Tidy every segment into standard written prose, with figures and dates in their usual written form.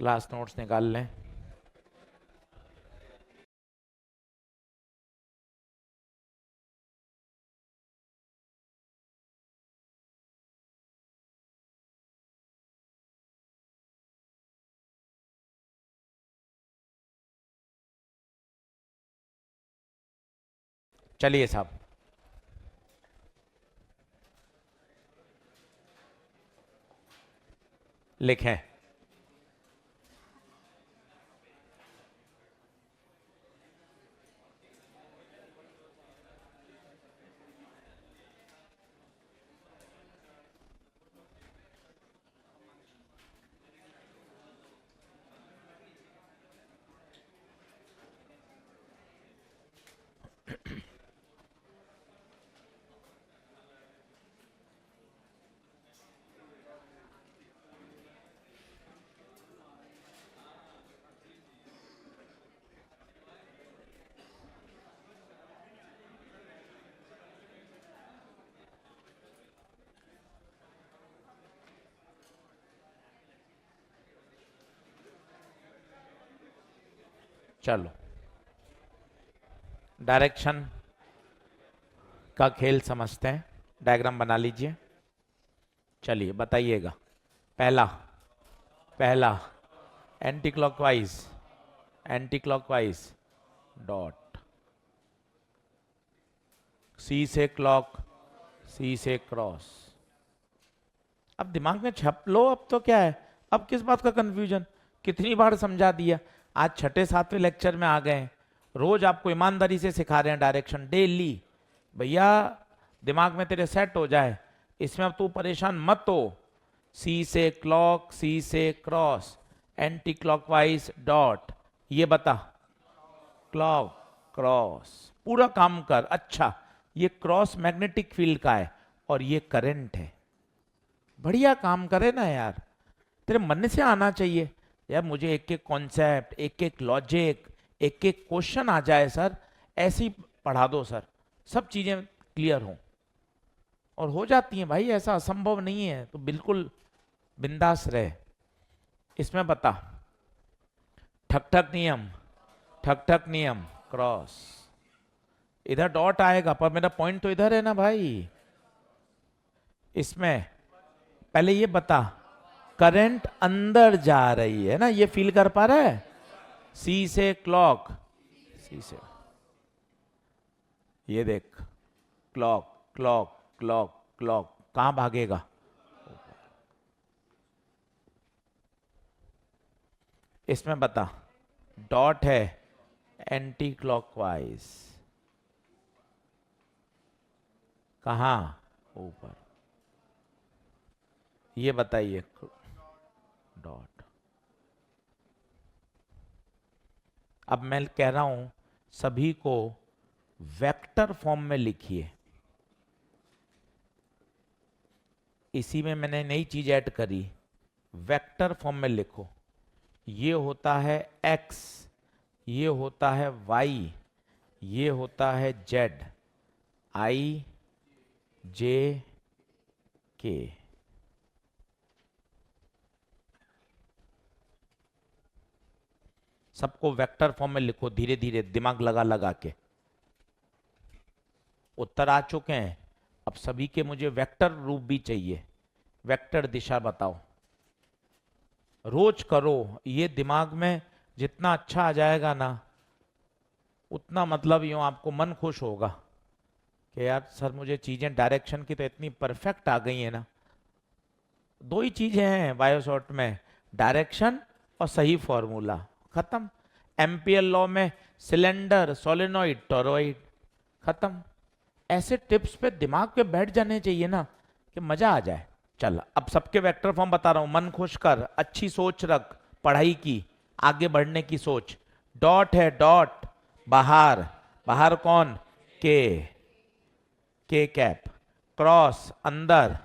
Class notes निकाल लें। चलिए साहब, लिखें। चलो, डायरेक्शन का खेल समझते हैं। डायग्राम बना लीजिए। चलिए बताइएगा। पहला पहला anti clockwise, anti clockwise dot, सी से क्लॉक, सी से क्रॉस। अब दिमाग में छप लो, अब तो क्या है, अब किस बात का कंफ्यूजन, कितनी बार समझा दिया। आज छठे सातवें लेक्चर में आ गए हैं, रोज आपको ईमानदारी से सिखा रहे हैं डायरेक्शन डेली। भैया दिमाग में तेरे सेट हो जाए, इसमें अब तू परेशान मत हो। सी से क्लॉक, सी से क्रॉस, एंटी क्लॉकवाइज डॉट, ये बता क्लॉक क्रॉस, पूरा काम कर। अच्छा, ये क्रॉस मैग्नेटिक फील्ड का है और ये करंट है। बढ़िया काम करे ना यार, तेरे मन से आना चाहिए यार। मुझे एक एक कॉन्सेप्ट, एक एक लॉजिक, एक एक क्वेश्चन आ जाए सर, ऐसे ही पढ़ा दो सर, सब चीजें क्लियर हों। और हो जाती हैं भाई, ऐसा असंभव नहीं है, तो बिल्कुल बिंदास रहे। इसमें बता, ठक ठक नियम, ठक ठक नियम क्रॉस, इधर डॉट आएगा पर मेरा पॉइंट तो इधर है ना भाई। इसमें पहले ये बता, करंट अंदर जा रही है ना, ये फील कर पा रहा है। सी से क्लॉक, सी से, ये देख, क्लॉक क्लॉक क्लॉक क्लॉक, कहां भागेगा। इसमें बता, डॉट है एंटी क्लॉकवाइज, कहां, ऊपर। ये बताइए डॉट। अब मैं कह रहा हूं सभी को वेक्टर फॉर्म में लिखिए। इसी में मैंने नई चीज ऐड करी, वेक्टर फॉर्म में लिखो। ये होता है x, ये होता है y, ये होता है z, i j k। सबको वेक्टर फॉर्म में लिखो, धीरे धीरे दिमाग लगा लगा के। उत्तर आ चुके हैं, अब सभी के मुझे वेक्टर रूप भी चाहिए। वेक्टर दिशा बताओ, रोज करो। ये दिमाग में जितना अच्छा आ जाएगा ना, उतना मतलब यूं आपको मन खुश होगा कि यार सर मुझे चीजें डायरेक्शन की तो इतनी परफेक्ट आ गई है ना। दो ही चीजें हैं बायोशॉट में, डायरेक्शन और सही फॉर्मूला, खत्म। एम्पियर लॉ में सिलेंडर, सोलेनॉइड, टॉरॉइड, खत्म। ऐसे टिप्स पे दिमाग पे बैठ जाने चाहिए ना कि मजा आ जाए। चल अब सबके वेक्टर फॉर्म बता रहा हूं, मन खुश कर, अच्छी सोच रख, पढ़ाई की, आगे बढ़ने की सोच। डॉट है, डॉट बाहर, बाहर कौन, के कैप, क्रॉस अंदर।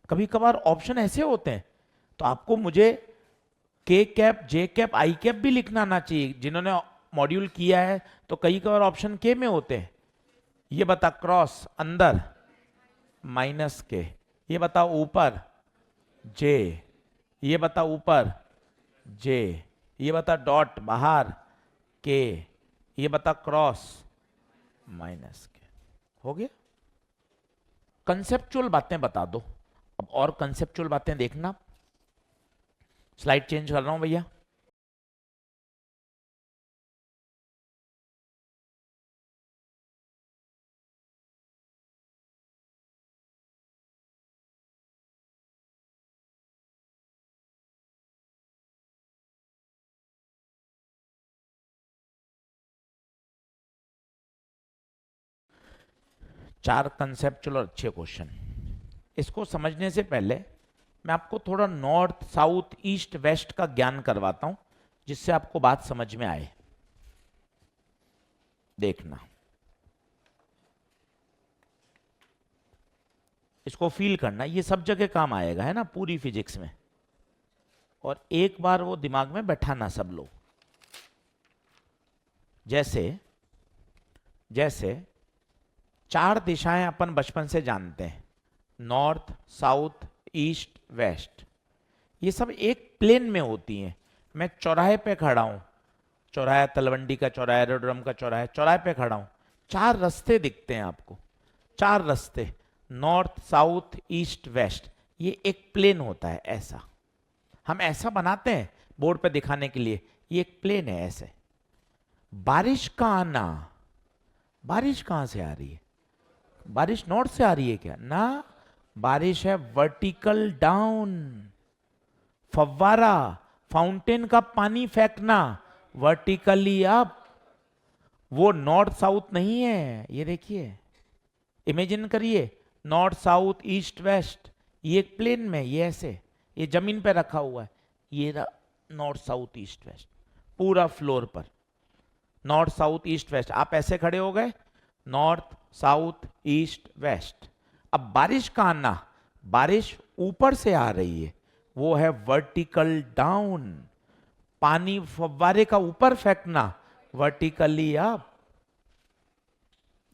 कभी कभार ऑप्शन ऐसे होते हैं तो आपको मुझे के कैप, जे कैप, आई कैप भी लिखना आना चाहिए। जिन्होंने मॉड्यूल किया है तो कई कभार ऑप्शन के में होते हैं। ये बता क्रॉस अंदर माइनस के, ये बताओ ऊपर जे, ये बता ऊपर जे, ये बता डॉट बाहर के, ये बता क्रॉस माइनस के। हो गया। कंसेप्चुअल बातें बता दो। अब और कंसेप्चुअल बातें देखना। स्लाइड चेंज कर रहा हूं भैया। चार कंसेप्चुअल और अच्छे क्वेश्चन। इसको समझने से पहले मैं आपको थोड़ा नॉर्थ साउथ ईस्ट वेस्ट का ज्ञान करवाता हूं, जिससे आपको बात समझ में आए। देखना, इसको फील करना, ये सब जगह काम आएगा, है ना, पूरी फिजिक्स में। और एक बार वो दिमाग में बैठाना सब लोग। जैसे जैसे चार दिशाएं अपन बचपन से जानते हैं, नॉर्थ साउथ ईस्ट वेस्ट। ये सब एक प्लेन में होती हैं। मैं चौराहे पे खड़ा हूं, चौराहा तलवंडी का चौराहा, एरोड्रम का चौराहा, चौराहे पे खड़ा हूं, चार रास्ते दिखते हैं आपको, चार रास्ते, नॉर्थ साउथ ईस्ट वेस्ट। ये एक प्लेन होता है ऐसा। हम ऐसा बनाते हैं बोर्ड पे दिखाने के लिए, ये एक प्लेन है ऐसे। बारिश का आना, बारिश कहां से आ रही है? बारिश नॉर्थ से आ रही है क्या? ना, बारिश है वर्टिकल डाउन। फव्वारा, फाउंटेन का पानी फेंकना, वर्टिकली अप। वो नॉर्थ साउथ नहीं है। ये देखिए, इमेजिन करिए, नॉर्थ साउथ ईस्ट वेस्ट, ये एक प्लेन में, ये ऐसे, ये जमीन पे रखा हुआ है। ये नॉर्थ साउथ ईस्ट वेस्ट पूरा फ्लोर पर, नॉर्थ साउथ ईस्ट वेस्ट। आप ऐसे खड़े हो गए, नॉर्थ साउथ ईस्ट वेस्ट। अब बारिश का आना, बारिश ऊपर से आ रही है, वो है वर्टिकल डाउन। पानी फव्वारे का ऊपर फेंकना, वर्टिकली अप।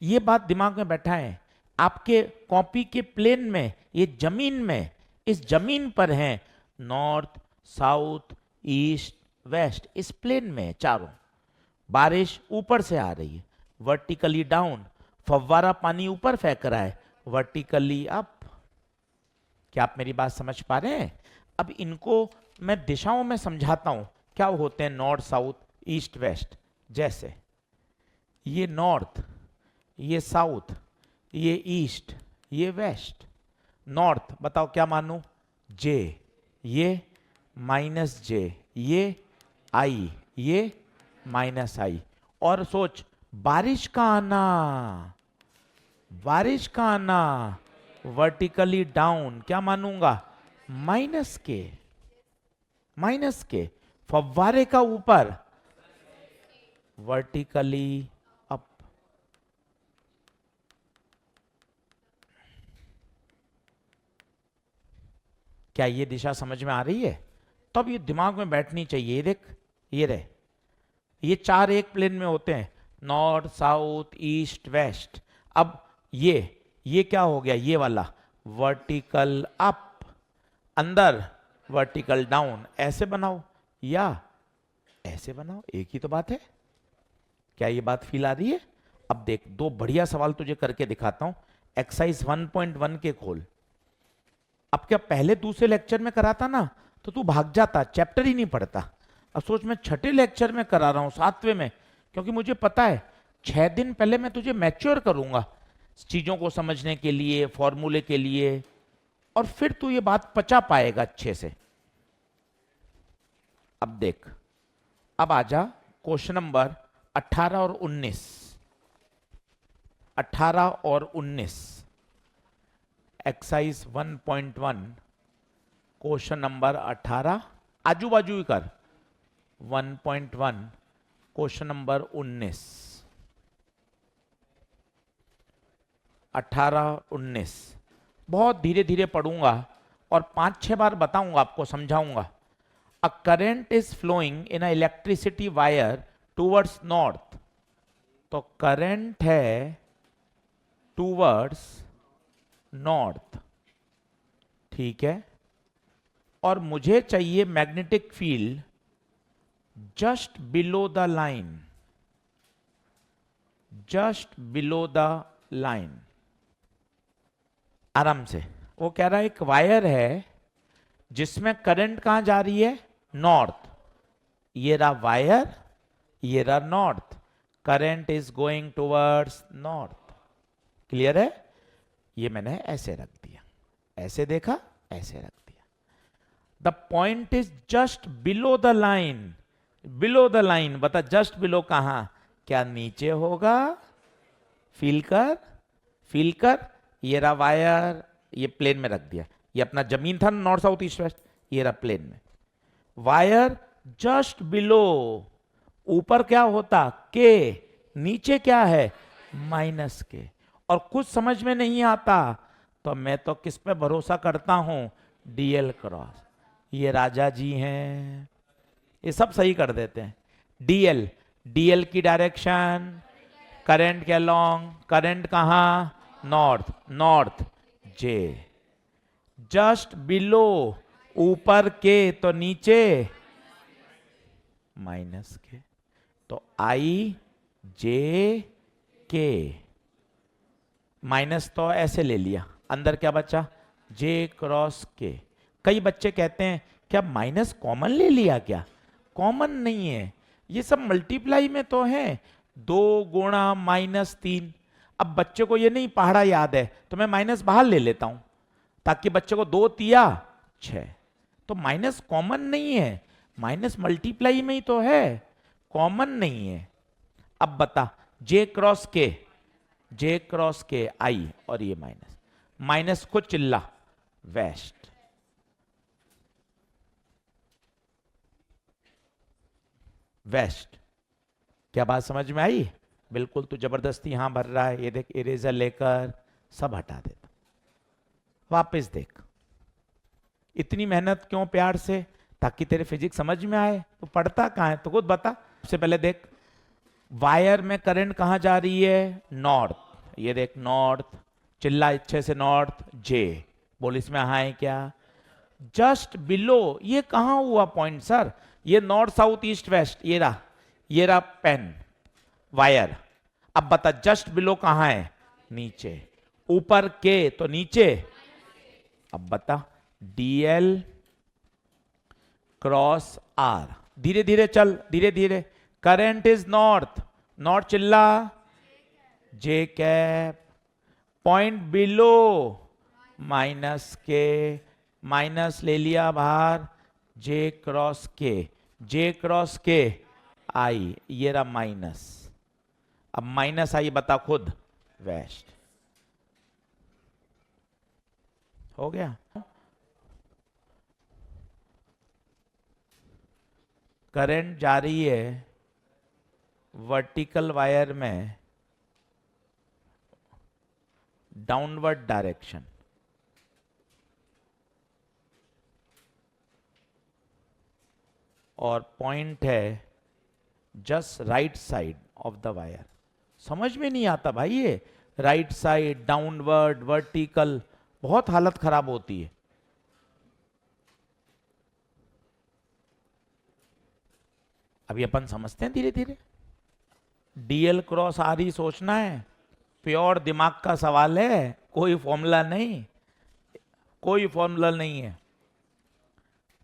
ये बात दिमाग में बैठा है। आपके कॉपी के प्लेन में, ये जमीन में, इस जमीन पर है नॉर्थ साउथ ईस्ट वेस्ट, इस प्लेन में है चारों। बारिश ऊपर से आ रही है, वर्टिकली डाउन। फव्वारा पानी ऊपर फेंक रहा है, वर्टिकली अप। क्या आप मेरी बात समझ पा रहे हैं? अब इनको मैं दिशाओं में समझाता हूं, क्या होते हैं नॉर्थ साउथ ईस्ट वेस्ट। जैसे ये नॉर्थ, ये साउथ, ये ईस्ट, ये वेस्ट। नॉर्थ बताओ क्या मानूं? जे, ये माइनस जे, ये आई, ये माइनस आई। और सोच, बारिश का आना, बारिश का आना वर्टिकली डाउन, क्या मानूंगा? माइनस के, माइनस के। फव्वारे का ऊपर, वर्टिकली अप। क्या ये दिशा समझ में आ रही है? तब ये दिमाग में बैठनी चाहिए। ये देख, ये रहे, ये चार एक प्लेन में होते हैं, नॉर्थ साउथ ईस्ट वेस्ट। अब ये क्या हो गया? ये वाला वर्टिकल अप, अंदर वर्टिकल डाउन। ऐसे बनाओ या ऐसे बनाओ, एक ही तो बात है। क्या ये बात फील आ रही है? अब देख, दो बढ़िया सवाल तुझे करके दिखाता हूं। एक्सरसाइज 1.1 के खोल। अब क्या पहले दूसरे लेक्चर में कराता ना तो तू भाग जाता, चैप्टर ही नहीं पढ़ता। अब सोच, मैं छठे लेक्चर में करा रहा हूं, सातवें में, क्योंकि मुझे पता है 6 दिन पहले मैं तुझे मैच्योर करूंगा चीजों को समझने के लिए, फॉर्मूले के लिए, और फिर तू ये बात पचा पाएगा अच्छे से। अब देख, अब आजा क्वेश्चन नंबर 18 और 19। 18 और 19 एक्सरसाइज 1.1 क्वेश्चन नंबर 18, आजू बाजू ही कर। 1.1 क्वेश्चन नंबर 19, 18 19। बहुत धीरे धीरे पढ़ूंगा और 5-6 बार बताऊंगा, आपको समझाऊंगा। A current is flowing in a electricity wire towards north. तो करंट है टूवर्ड्स नॉर्थ, ठीक है। और मुझे चाहिए magnetic field just below the line, just below the line. आराम से, वो कह रहा है एक वायर है जिसमें करंट कहां जा रही है, नॉर्थ। ये रहा वायर, ये रहा north, current is going towards north. Clear है? ये मैंने ऐसे रख दिया, ऐसे देखा, ऐसे रख दिया। The point is just below the line, below the line. बता जस्ट बिलो कहां, क्या नीचे होगा? फील कर, फील कर। ये रहा वायर, ये प्लेन में रख दिया। ये अपना जमीन था नॉर्थ साउथ ईस्ट वेस्ट, ये रहा प्लेन में। वायर जस्ट बिलो, ऊपर क्या होता के, नीचे क्या है माइनस के। और कुछ समझ में नहीं आता तो मैं तो किस पे भरोसा करता हूं, डीएल क्रॉस। ये राजा जी हैं, ये सब सही कर देते हैं। डीएल, डीएल की डायरेक्शन करंट के अलोंग, करंट कहां, नॉर्थ, नॉर्थ जे। जस्ट बिलो, ऊपर के तो नीचे माइनस के, तो आई जे के। माइनस तो ऐसे ले लिया, अंदर क्या बचा, जे क्रॉस के। कई बच्चे कहते हैं क्या माइनस कॉमन ले लिया क्या? कॉमन नहीं है, ये सब मल्टीप्लाई में तो है। 2 गुणा -3। अब बच्चे को ये नहीं पहाड़ा याद है तो मैं माइनस बाहर ले लेता हूं ताकि बच्चे को 2 तिया 6। तो माइनस कॉमन नहीं है, माइनस मल्टीप्लाई में ही तो है, कॉमन नहीं है। अब बता, जे क्रॉस के, जे क्रॉस के आई, और ये माइनस, माइनस को चिल्ला वेस्ट। वेस्ट, क्या बात समझ में आई? बिल्कुल, तू जबरदस्ती यहां भर रहा है। ये देख, इरेजर लेकर सब हटा देता। वापस देख, इतनी मेहनत क्यों प्यार से, ताकि तेरे फिजिक्स समझ में आए। तो पढ़ता कहां है तो खुद बता। सबसे पहले देख, वायर में करंट कहां जा रही है, नॉर्थ। ये देख नॉर्थ, चिल्ला अच्छे से, नॉर्थ जे। बोल इसमें हाँ है क्या? जस्ट बिलो, ये कहां हुआ पॉइंट सर? ये नॉर्थ साउथ ईस्ट वेस्ट, ये रहा, ये रहा पेन वायर। अब बता जस्ट बिलो कहां है, नीचे। ऊपर के तो नीचे। अब बता, डीएल क्रॉस आर। धीरे धीरे चल, धीरे धीरे। करंट इज नॉर्थ, नॉर्थ चिल्ला, जे कैप। पॉइंट बिलो माइनस के, माइनस ले लिया बाहर, जे क्रॉस के, जे क्रॉस के आई, ये रहा माइनस। अब माइनस आई, बता खुद, वेस्ट। हो गया? करंट जा रही है वर्टिकल वायर में डाउनवर्ड डायरेक्शन, और पॉइंट है just right side of the wire. समझ में नहीं आता भाई, ये राइट साइड, डाउनवर्ड, वर्टिकल, बहुत हालत खराब होती है। अभी अपन समझते हैं धीरे धीरे। डीएल क्रॉस आर ही सोचना है, प्योर दिमाग का सवाल है, कोई फॉर्मूला नहीं, कोई फॉर्मूला नहीं है।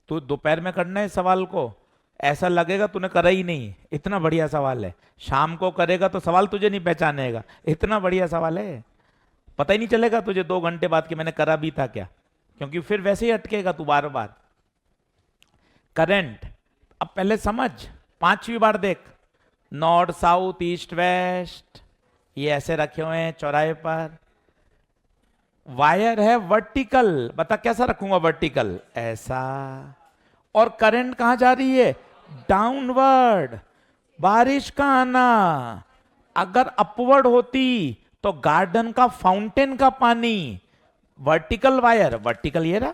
तू दोपहर में करना है इस सवाल को, ऐसा लगेगा तूने करा ही नहीं, इतना बढ़िया सवाल है। शाम को करेगा तो सवाल तुझे नहीं पहचानेगा, इतना बढ़िया सवाल है। पता ही नहीं चलेगा तुझे 2 घंटे बाद कि मैंने करा भी था क्या, क्योंकि फिर वैसे ही अटकेगा तू बार बार। करंट, अब पहले समझ, 5वीं बार देख, नॉर्थ साउथ ईस्ट वेस्ट, ये ऐसे रखे हुए हैं चौराहे पर। वायर है वर्टिकल, बता कैसा रखूंगा वर्टिकल, ऐसा। और करंट कहां जा रही है, डाउनवर्ड। बारिश का आना अगर अपवर्ड होती तो गार्डन का फाउंटेन का पानी, वर्टिकल वायर, वर्टिकल ये रहा,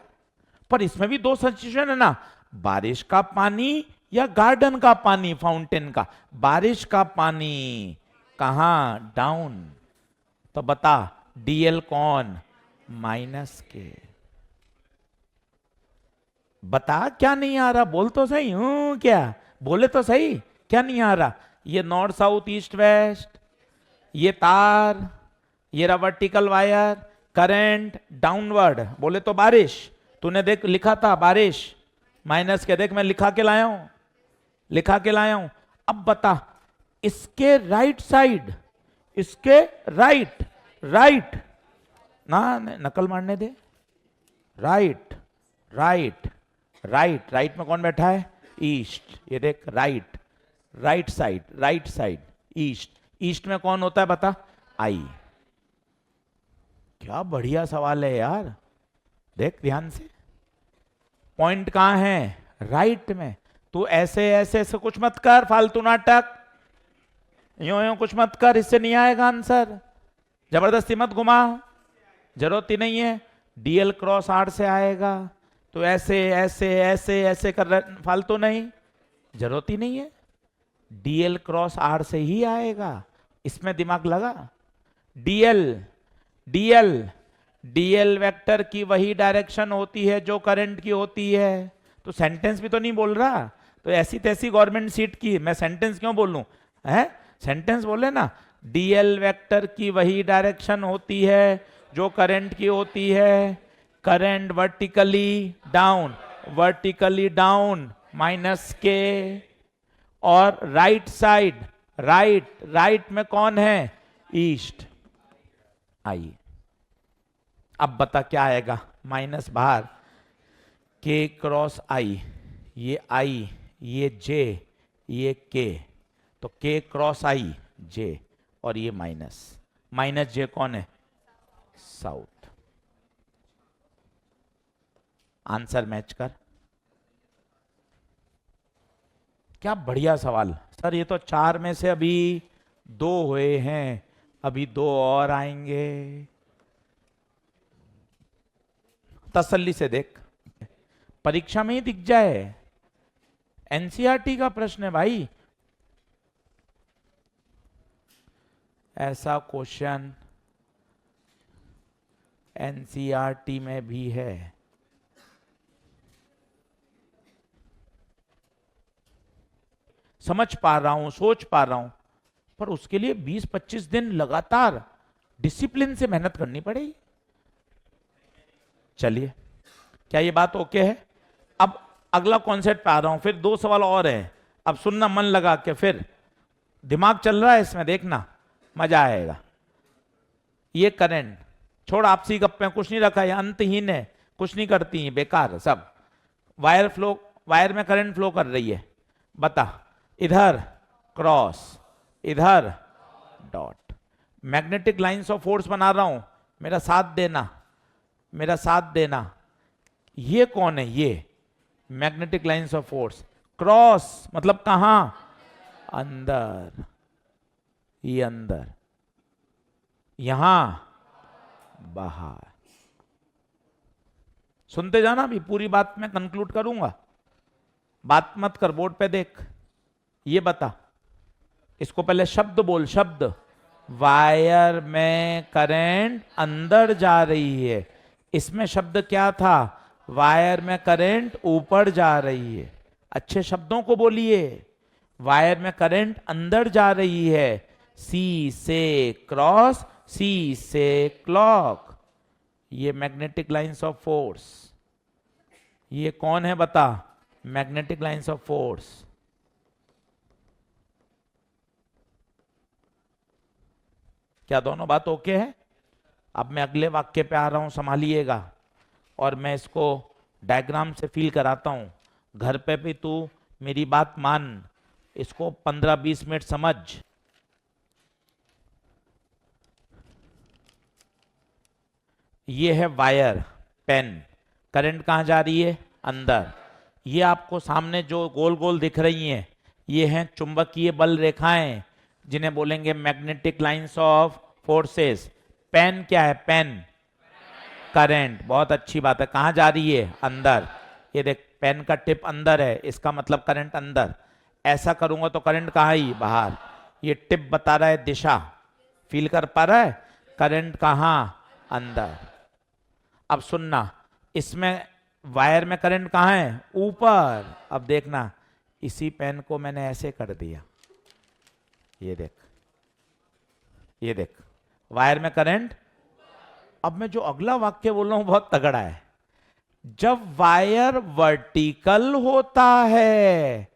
पर इसमें भी 2 सिचुएशन है ना, बारिश का पानी या गार्डन का पानी, फाउंटेन का। बारिश का पानी कहां, डाउन। तो बता डीएल कौन, माइनस के। बता क्या नहीं आ रहा, बोल तो सही। हूं क्या, बोले तो सही, क्या नहीं आ रहा? ये नॉर्थ साउथ ईस्ट वेस्ट, ये तार, ये रहा वर्टिकल वायर, करंट डाउनवर्ड, बोले तो बारिश। तूने देख लिखा था बारिश माइनस के, देख मैं लिखा के लाया हूं, लिखा के लाया हूं। अब बता, इसके राइट साइड, इसके राइट, राइट ना, नकल मारने दे। राइट, राइट, राइट, राइट में कौन बैठा है? ईस्ट। ये देख right, right side, right side east. East में कौन होता है बता? आई। क्या बढ़िया सवाल है यार, देख ध्यान से। पॉइंट कहां है? राइट में। तू ऐसे ऐसे ऐसे कुछ मत कर, फालतू नाटक, यूं यूं कुछ मत कर, इससे नहीं आएगा आंसर। जबरदस्ती मत घुमा, जरूरत ही नहीं है। डीएल क्रॉस आर से आएगा, तो ऐसे ऐसे ऐसे ऐसे कर रहे, फालतू नहीं, जरूरत ही नहीं है। डीएल क्रॉस आर से ही आएगा, इसमें दिमाग लगा। डीएल, डीएल, डीएल वेक्टर की वही डायरेक्शन होती है जो करंट की होती है। तो सेंटेंस भी तो नहीं बोल रहा, तो ऐसी तैसी गवर्नमेंट सीट की मैं सेंटेंस क्यों बोलूं? है सेंटेंस बोले ना। डीएल वेक्टर की वही डायरेक्शन होती है जो करंट की होती है। Current vertically down, vertically down minus के। और राइट साइड, राइट, राइट में कौन है? ईस्ट, आई। अब बता क्या आएगा? माइनस बाहर, के क्रॉस आई, ये आई, ये जे, ये के, तो के क्रॉस आई जे, और ये माइनस, माइनस जे कौन है? साउथ। आंसर मैच कर। क्या बढ़िया सवाल सर। ये तो 4 में से अभी 2 हुए हैं, अभी 2 और आएंगे। तसल्ली से देख, परीक्षा में ही दिख जाए। एनसीईआरटी का प्रश्न है भाई, ऐसा क्वेश्चन एनसीईआरटी में भी है। समझ पा रहा हूं, सोच पा रहा हूं, पर उसके लिए 20-25 दिन लगातार डिसिप्लिन से मेहनत करनी पड़ेगी। चलिए, क्या ये बात ओके है? अब अगला कॉन्सेप्ट पे आ रहा हूं, फिर 2 सवाल और है। अब सुनना मन लगा के, फिर दिमाग चल रहा है इसमें, देखना मजा आएगा। ये करंट छोड़, आपसी गप्पे, कुछ नहीं रखा है, अंतहीन है, कुछ नहीं करती है, बेकार सब। वायर फ्लो, वायर में करंट फ्लो कर रही है। बता, इधर क्रॉस, इधर dot, magnetic lines of force बना रहा हूं, मेरा साथ देना, मेरा साथ देना। ये कौन है? ये magnetic lines of force. Cross मतलब कहां? अंदर, ये अंदर, यहां बाहर। सुनते जाना, अभी पूरी बात मैं कंक्लूड करूंगा, बात मत कर, बोर्ड पे देख। ये बता, इसको पहले शब्द बोल, शब्द। वायर में करंट अंदर जा रही है, इसमें शब्द क्या था? वायर में करंट ऊपर जा रही है। अच्छे शब्दों को बोलिए। वायर में करंट अंदर जा रही है, सी से क्रॉस, सी से क्लॉक। ये मैग्नेटिक लाइंस ऑफ फोर्स। ये कौन है बता? Magnetic lines of force. क्या दोनों बात ओके है? अब मैं अगले वाक्य पे आ रहा हूं, संभालिएगा, और मैं इसको डायग्राम से फील कराता हूं। घर पे भी तू मेरी बात मान, इसको 15-20 मिनट समझ। ये है वायर, पेन, करंट कहां जा रही है? अंदर। ये आपको सामने जो गोल गोल दिख रही हैं, ये हैं चुंबकीय बल रेखाएं, जिन्हें बोलेंगे magnetic lines of forces. Pen क्या है? पेन करंट, बहुत अच्छी बात है। कहां जा रही है? अंदर। ये देख, पेन का टिप अंदर है, इसका मतलब करंट अंदर। ऐसा करूंगा तो करंट कहां ही? बाहर। ये टिप बता रहा है दिशा, फील कर पा रहा है? करंट कहां? अंदर। अब सुनना, इसमें वायर में करंट कहाँ है? ऊपर। अब देखना, इसी पेन को मैंने ऐसे कर दिया, ये देख, ये देख, वायर में करंट। अब मैं जो अगला वाक्य बोल रहा हूं बहुत तगड़ा है। जब वायर वर्टिकल होता है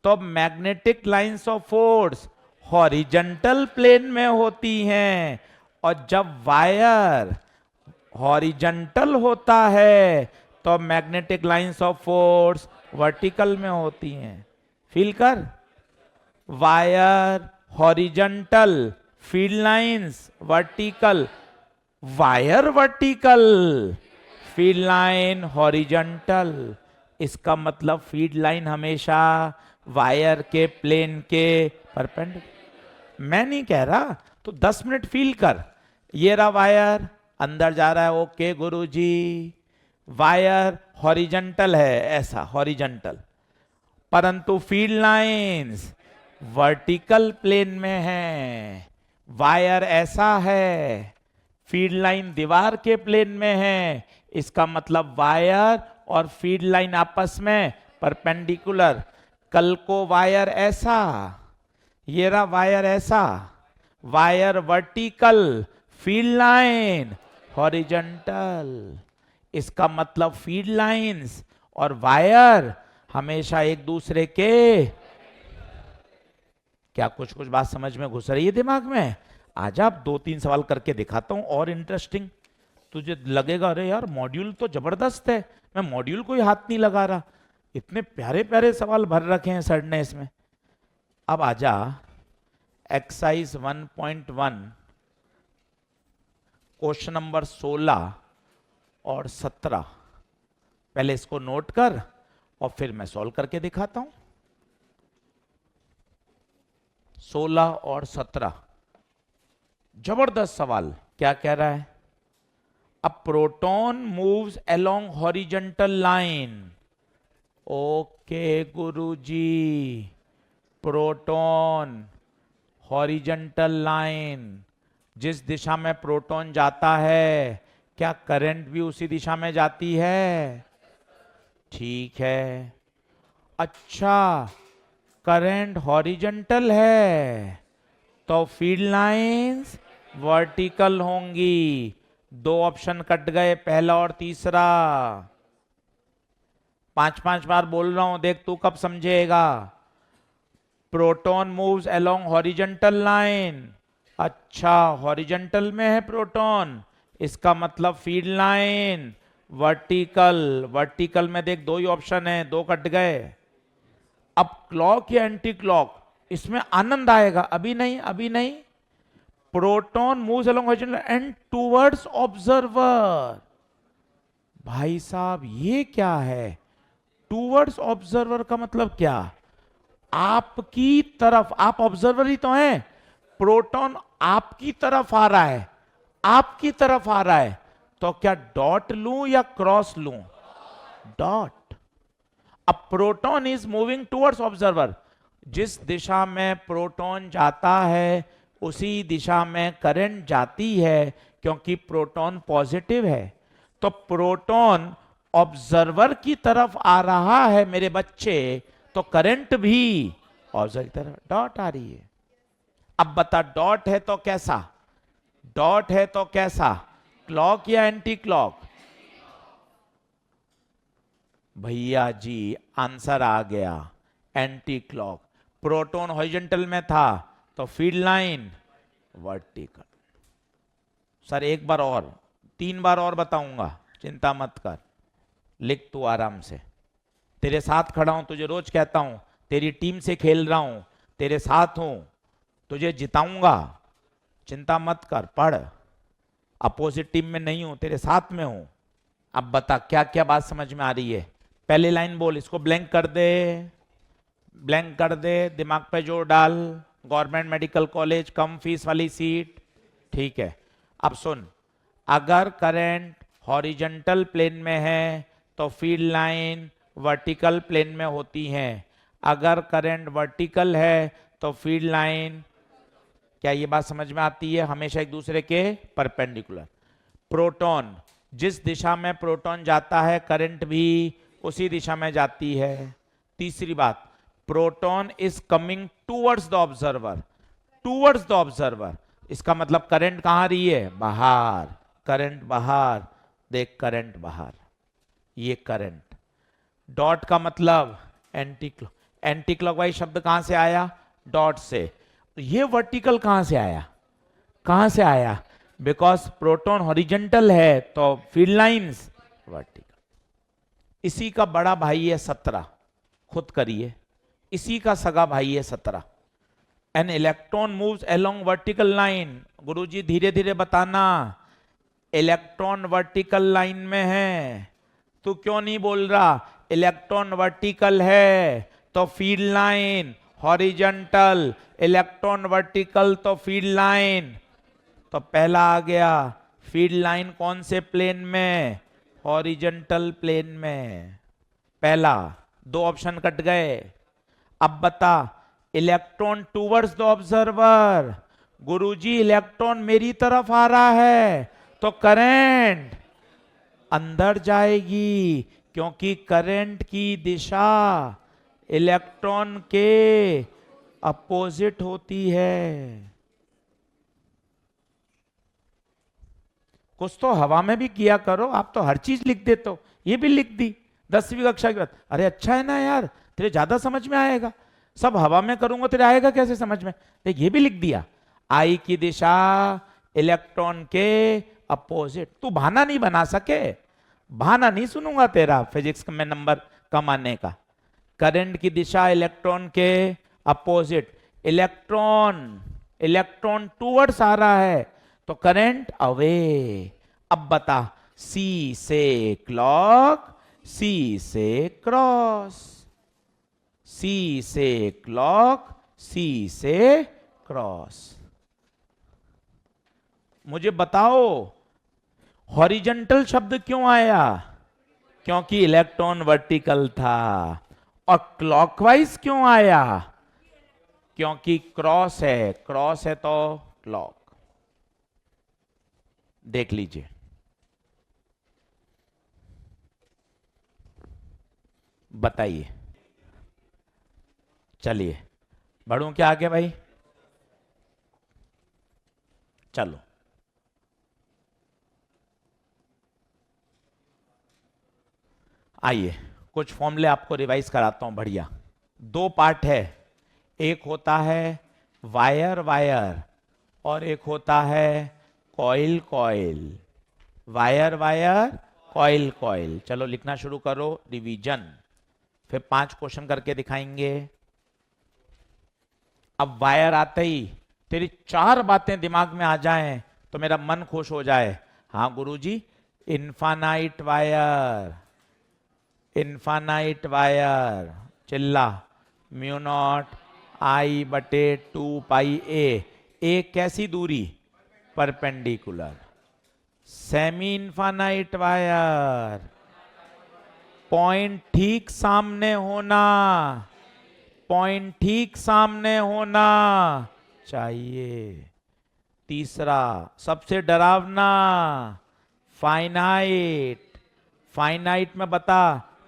तो magnetic lines of force horizontal plane में होती हैं, और जब वायर हॉरिजॉन्टल होता है तो magnetic lines of force vertical में होती हैं। फील कर, wire horizontal, field lines vertical, wire vertical, field line horizontal. इसका मतलब फील्ड लाइन हमेशा वायर के प्लेन के परपेंडिकुलर। मैं नहीं कह रहा, तो 10 मिनट फील कर। ये रहा वायर, अंदर जा रहा है, ओके गुरुजी। वायर हॉरिजॉन्टल है, ऐसा हॉरिजॉन्टल, परंतु फील्ड लाइंस वर्टिकल प्लेन में है। वायर ऐसा है, फील्ड लाइन दीवार के प्लेन में है। इसका मतलब वायर और फील्ड लाइन आपस में परपेंडिकुलर। कल को वायर ऐसा, ये रहा वायर ऐसा, wire vertical, field line horizontal. इसका मतलब फील्ड लाइंस और वायर हमेशा एक दूसरे के। क्या कुछ कुछ बात समझ में घुस रही है दिमाग में? आजा, अब 2-3 सवाल करके दिखाता हूं और इंटरेस्टिंग। तुझे लगेगा अरे यार मॉड्यूल तो जबरदस्त है, मैं मॉड्यूल को ही हाथ नहीं लगा रहा, इतने प्यारे प्यारे सवाल भर रखे हैं सर ने इसमें। अब आजा, एक्सरसाइज 1.1 क्वेश्चन नंबर 16 और 17, पहले इसको नोट कर और फिर मैं सॉल्व करके दिखाता हूं। 16 और 17 जबरदस्त सवाल। क्या कह रहा है? A proton moves along horizontal line. Okay Guruji, proton horizontal line, जिस दिशा में प्रोटॉन जाता है क्या करंट भी उसी दिशा में जाती है? ठीक है। अच्छा, करंट हॉरिजॉन्टल है तो फील्ड लाइंस वर्टिकल होंगी। 2 ऑप्शन कट गए, पहला और तीसरा। 5-5 बार बोल रहा हूं, देख तू कब समझेगा। Proton moves along horizontal line. अच्छा, हॉरिजॉन्टल में है प्रोटॉन, इसका मतलब फील्ड लाइन वर्टिकल। वर्टिकल में देख 2 ही ऑप्शन है, 2 कट गए। अब क्लॉक या एंटी क्लॉक, इसमें आनंद आएगा। अभी नहीं, अभी नहीं। Proton moves along horizontal and towards observer. भाई साहब ये क्या है? टुवर्ड्स ऑब्जर्वर का मतलब क्या? आपकी तरफ, आप ऑब्जर्वर ही तो हैं। प्रोटॉन आपकी तरफ आ रहा है, आपकी तरफ आ रहा है, तो क्या डॉट लूं या क्रॉस लूं? डॉट। अब proton is moving towards observer, जिस दिशा में प्रोटॉन जाता है उसी दिशा में करंट जाती है, क्योंकि प्रोटॉन पॉजिटिव है। तो प्रोटॉन ऑब्जर्वर की तरफ आ रहा है मेरे बच्चे, तो करंट भी ऑब्जर्वर की तरफ डॉट आ रही है। अब बता, डॉट है तो कैसा? डॉट है तो कैसा, क्लॉक या एंटी क्लॉक? भैया जी आंसर आ गया, एंटी क्लॉक। प्रोटॉन हॉरिजॉन्टल में था तो फील्ड लाइन वर्टिकल। सर एक बार और, 3 बार और बताऊंगा, चिंता मत कर, लिख तू आराम से। तेरे साथ खड़ा हूं, तुझे रोज कहता हूं, तेरी टीम से खेल रहा हूं, तेरे साथ हूं, तुझे जिताऊंगा, चिंता मत कर, पढ़। अपोजिट टीम में नहीं हूं, तेरे साथ में हूं। अब बता क्या क्या बात समझ में आ रही है? पहले लाइन बोल, इसको ब्लैंक कर दे, ब्लैंक कर दे, दिमाग पे जोर डाल। गवर्नमेंट मेडिकल कॉलेज, कम फीस वाली सीट। ठीक है, अब सुन, अगर करंट हॉरिजॉन्टल प्लेन में है तो फील्ड लाइन वर्टिकल प्लेन में होती है। अगर करंट वर्टिकल है तो फील्ड लाइन, क्या ये बात समझ में आती है, हमेशा एक दूसरे के परपेंडिकुलर। प्रोटॉन जिस दिशा में प्रोटॉन जाता है करंट भी उसी दिशा में जाती है। तीसरी बात, proton is coming towards the observer, towards the observer, इसका मतलब करंट कहां रही है, बाहर, करंट बाहर, देख करंट बाहर, ये करंट। डॉट का मतलब एंटी क्लॉकवाइज शब्द कहां से आया, डॉट से। ये वर्टिकल कहां से आया, कहां से आया, बिकॉज प्रोटॉन हॉरिजेंटल है तो फील्ड लाइंस वर्टिकल। इसी का बड़ा भाई है 17, खुद करिए, इसी का सगा भाई है 17। An electron moves along vertical line, गुरुजी धीरे धीरे बताना, इलेक्ट्रॉन वर्टिकल लाइन में है, तू क्यों नहीं बोल रहा, इलेक्ट्रॉन वर्टिकल है तो field line horizontal, electron vertical तो फील्ड लाइन। तो पहला आ गया, फील्ड लाइन कौन से प्लेन में, हॉरिजॉन्टल प्लेन में, पहला, दो ऑप्शन कट गए। अब बता, electron towards the observer, Guruji electron मेरी तरफ आ रहा है तो करंट अंदर जाएगी, क्योंकि करंट की दिशा इलेक्ट्रॉन के अपोजिट होती है। कुछ तो हवा में भी किया करो, आप तो हर चीज लिख देते हो, ये भी लिख दी 10वीं कक्षा की बात। अरे अच्छा है ना यार, तेरे ज्यादा समझ में आएगा, सब हवा में करूंगा तेरे आएगा कैसे समझ में, देख ये भी लिख दिया, आई की दिशा इलेक्ट्रॉन के अपोजिट। तू बहाना नहीं बना सके, बहाना नहीं सुनूंगा तेरा फिजिक्स में नंबर कम आने का। करंट की दिशा इलेक्ट्रॉन के अपोजिट, इलेक्ट्रॉन इलेक्ट्रॉन टूवर्ड्स आ रहा है तो करंट अवे। अब बता, सी से क्लॉक, सी से क्रॉस, सी से क्लॉक, सी से क्रॉस। मुझे बताओ हॉरिजॉन्टल शब्द क्यों आया, क्योंकि इलेक्ट्रॉन वर्टिकल था। और क्लॉकवाइज क्यों आया, क्योंकि क्रॉस है, क्रॉस है तो क्लॉक। देख लीजिए, बताइए, चलिए बढ़ूं क्या आगे भाई, चलो आइए कुछ फॉर्मूले आपको रिवाइज कराता हूं बढ़िया। दो पार्ट है, एक होता है वायर वायर और एक होता है coil coil, wire wire coil coil. चलो लिखना शुरू करो, रिवीजन, फिर 5 क्वेश्चन करके दिखाएंगे। अब वायर आते ही तेरी 4 बातें दिमाग में आ जाएं तो मेरा मन खुश हो जाए। हाँ गुरुजी, इन्फानाइट वायर, इन्फानाइट वायर, चिल्ला, म्यू नॉट आई बटे 2 पाई ए कैसी दूरी, perpendicular. Semi infinite wire, point ठीक सामने होना, पॉइंट ठीक सामने होना चाहिए। तीसरा सबसे डरावना, फाइनाइट, फाइनाइट में बता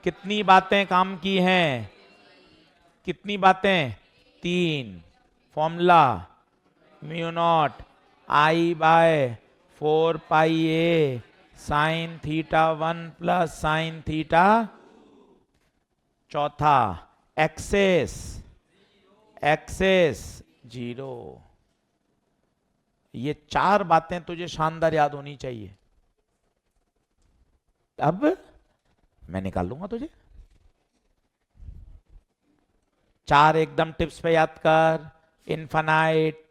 कितनी बातें काम की हैं, कितनी बातें, 3। Formula mu not I by 4 pi a sine theta 1 plus sine theta. चौथा एक्सेस, एक्सेस 0। ये 4 बातें तुझे शानदार याद होनी चाहिए। अब मैं निकाल लूंगा तुझे, 4 एकदम टिप्स पे याद कर। इन्फानाइट,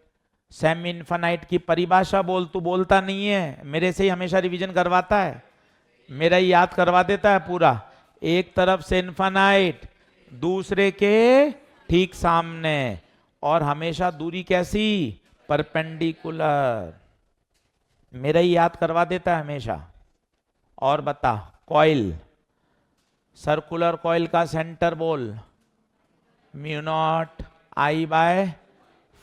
सेमी इन्फानाइट की परिभाषा बोल, तू बोलता नहीं है, मेरे से ही हमेशा रिवीजन करवाता है, मेरा ही याद करवा देता है पूरा। एक तरफ से इन्फानाइट, दूसरे के ठीक सामने, और हमेशा दूरी कैसी, परपेंडिकुलर, मेरा ही याद करवा देता है हमेशा। और बता, कॉइल, सर्कुलर कॉइल का सेंटर बोल, mu not I by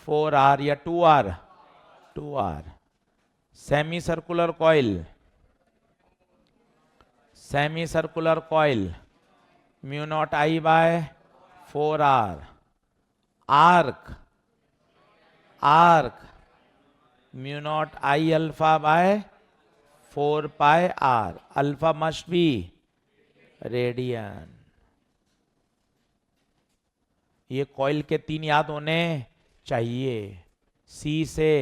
4r या 2r, semi circular coil semi circular coil mu not I by 4r, arc arc mu not I alpha by 4 pi r, alpha must be radian. ये coil के 3 याद होने चाहिए, सी से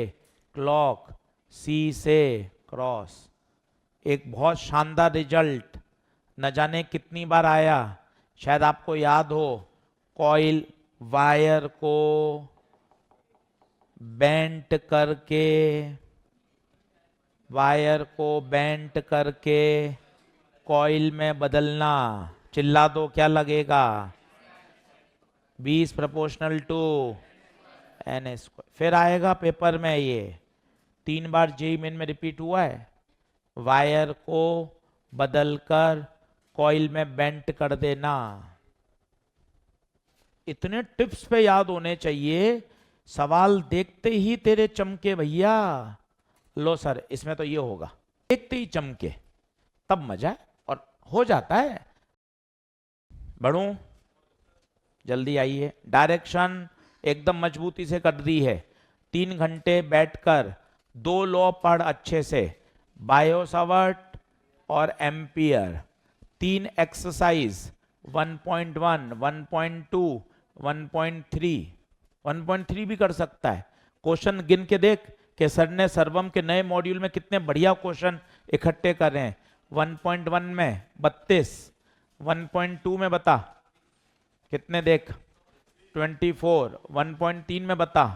clock, सी से cross. एक बहुत शानदार रिजल्ट न जाने कितनी बार आया, शायद आपको याद हो, कॉइल वायर को बेंट करके, वायर को बेंट करके कॉइल में बदलना। चिल्ला दो, क्या लगेगा? 20 प्रोपोर्शनल टू एन स्क्वायर। फिर आएगा पेपर में, ये 3 बार जेईई मेन में रिपीट हुआ है। वायर को बदलकर कॉइल में बेंट कर देना। इतने टिप्स पे याद होने चाहिए, सवाल देखते ही तेरे चमके भैया। लो सर, इसमें तो ये होगा, देखते ही चमके, तब मजा है, और हो जाता है। बढ़ूं, जल्दी आइए। डायरेक्शन एकदम मजबूती से कर दी है। 3 घंटे बैठकर 2 लॉ पढ़ अच्छे से, बायो सावर्ट और एम्पियर। 3 एक्सरसाइज 1.1, 1.2, 1.3, 1.3 भी कर सकता है। क्वेश्चन गिन के देख कि सर ने सर्वम के नए मॉड्यूल में कितने बढ़िया क्वेश्चन इकट्ठे कर रहे हैं। 1.1 में 32, 1.2 में बता कितने, देख 24, 1.3 में बता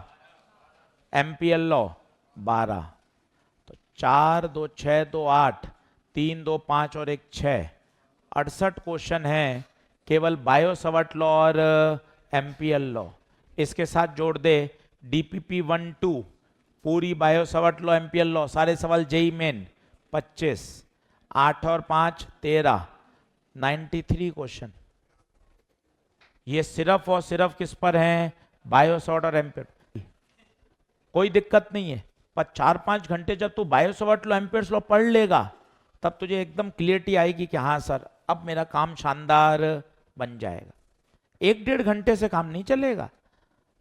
एमपीएल लॉ 12। तो 4, 2, 6, 2, 8, 3, 2, 5 और 1, 6, 68 क्वेश्चन हैं केवल बायो सावर्ट लॉ और एमपीएल लॉ। इसके साथ जोड़ दे डीपीपी 1, 2, पूरी Biot Savart law, MPL law, सारे सवाल जेईई मेन 25, 8 और 5 13, 93 क्वेश्चन। ये सिर्फ और सिर्फ किस पर हैं? बायो सावर्ट और एमपीएल। कोई दिक्कत नहीं है, पर 4-5 घंटे जब तू Biot Savart law, MPL law पढ़ लेगा, तब तुझे एकदम क्लियरिटी आएगी कि हाँ सर, अब मेरा काम शानदार बन जाएगा। 1-1.5 घंटे से काम नहीं चलेगा।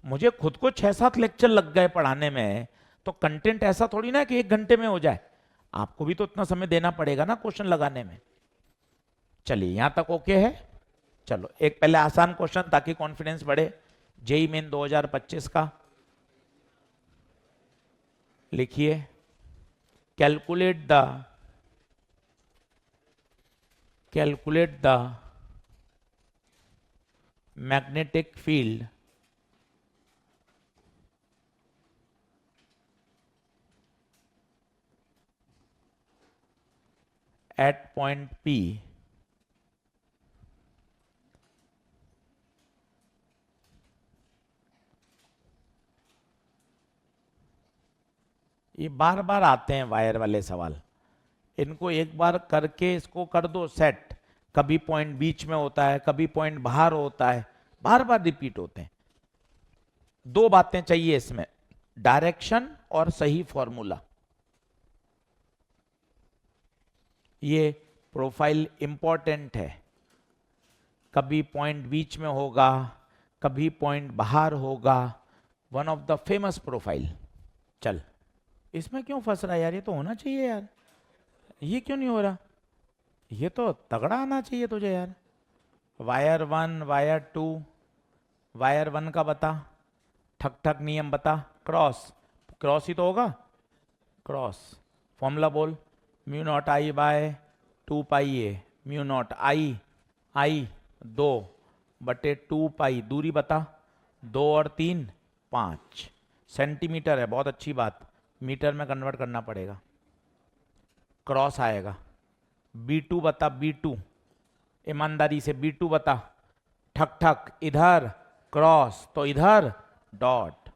मुझे खुद को 6-7 लेक्चर लग गए पढ़ाने में, तो कंटेंट ऐसा थोड़ी ना कि 1 घंटे में हो जाए। आपको भी तो इतना समय देना पड़ेगा ना क्वेश्चन लगाने में। चलिए, यहां तक ओके है। चलो एक पहले आसान क्वेश्चन, ताकि कॉन्फिडेंस बढ़े। जेईई मेन 2025 का लिखिए, calculate the magnetic field at point P ये बार बार आते हैं वायर वाले सवाल, इनको एक बार करके इसको कर दो सेट। कभी पॉइंट बीच में होता है, कभी पॉइंट बाहर होता है, बार बार रिपीट होते हैं। 2 बातें चाहिए इसमें, डायरेक्शन और सही फॉर्मूला। ये प्रोफाइल इंपॉर्टेंट है। कभी पॉइंट बीच में होगा, कभी पॉइंट बाहर होगा। One of the famous profile. चल, इसमें क्यों फंस रहा है यार? ये तो होना चाहिए यार, ये क्यों नहीं हो रहा? ये तो तगड़ा आना चाहिए तुझे यार। वायर 1, वायर 2, वायर 1 का बता, ठक ठक नियम बता। क्रॉस, क्रॉस ही तो होगा, क्रॉस। फॉर्मूला बोल, mu not I by 2 pi A, mu not I, आई 2 बटे 2 पाई, दूरी बता, 2 और 3 5 सेंटीमीटर है, बहुत अच्छी बात, मीटर में कन्वर्ट करना पड़ेगा। क्रॉस आएगा, B2 बता, B2 ईमानदारी से B2 बता। ठक ठक, इधर क्रॉस तो इधर डॉट।